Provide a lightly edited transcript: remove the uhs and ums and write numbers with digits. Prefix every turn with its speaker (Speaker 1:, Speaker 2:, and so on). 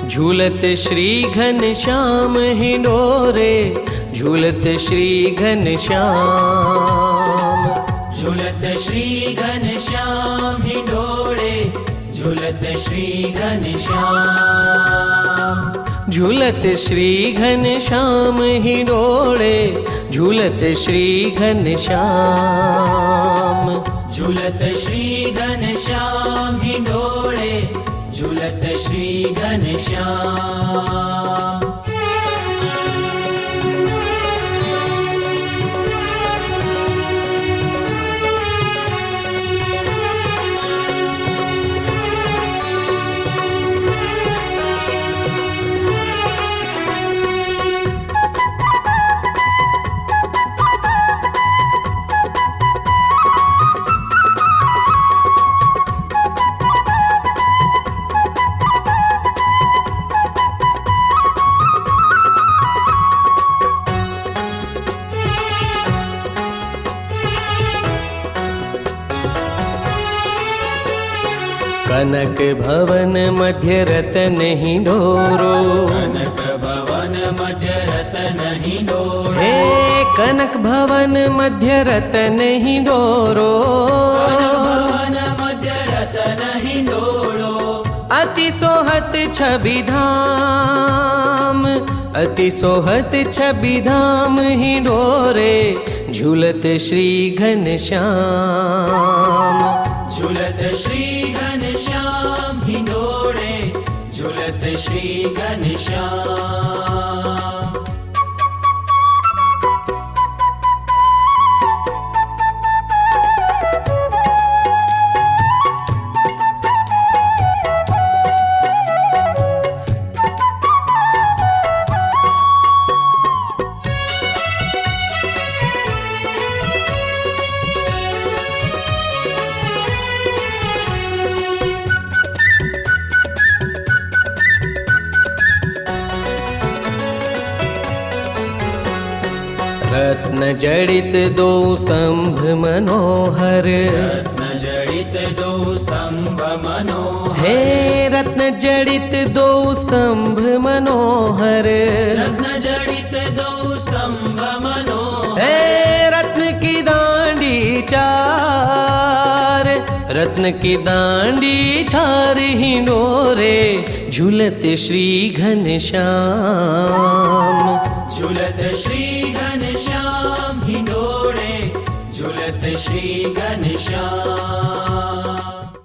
Speaker 1: झूलत श्री घनश्याम हिंडोरे, झूलत श्री घनश्याम।
Speaker 2: झूलत श्री घनश्याम हिंडोरे, झूलत श्री घनश्याम।
Speaker 1: झूलत श्री घनश्याम हिंडोरे, झूलत श्री घनश्याम।
Speaker 2: झूलत श्री घनश्याम हिंडोरे, झूलत श्री घनश्याम।
Speaker 1: कनक भवन मध्य रतन हिंडोरो,
Speaker 2: कनक भवन मध्य रतन हिंडोरो।
Speaker 1: हे कनक भवन मध्य रतन हिंडोरो,
Speaker 2: कनक भवन मध्य रतन हिंडोरो।
Speaker 1: अति सोहत छवि धाम, अति सोहत छवि धाम हिंडोरे, झूलत श्री घनश्याम।
Speaker 2: झूलत श्री घनश्याम हिंडोरे, झूलत श्री घनश्याम।
Speaker 1: रत्न जड़ित दो स्तंभ मनोहर,
Speaker 2: रत्न जड़ित दो स्तंभ मनोहर।
Speaker 1: हे रत्न जड़ित दो स्तंभ मनोहर।
Speaker 2: रत्न जड़ित दो स्तंभ मनोहर।
Speaker 1: हे रत्न की दांडी चार, रत्न की दांडी चार हिंडोरे, झूलत श्री घनश्याम।
Speaker 2: झूलत श्री घनश्याम हिंडोरे, झूलत श्री घनश्याम।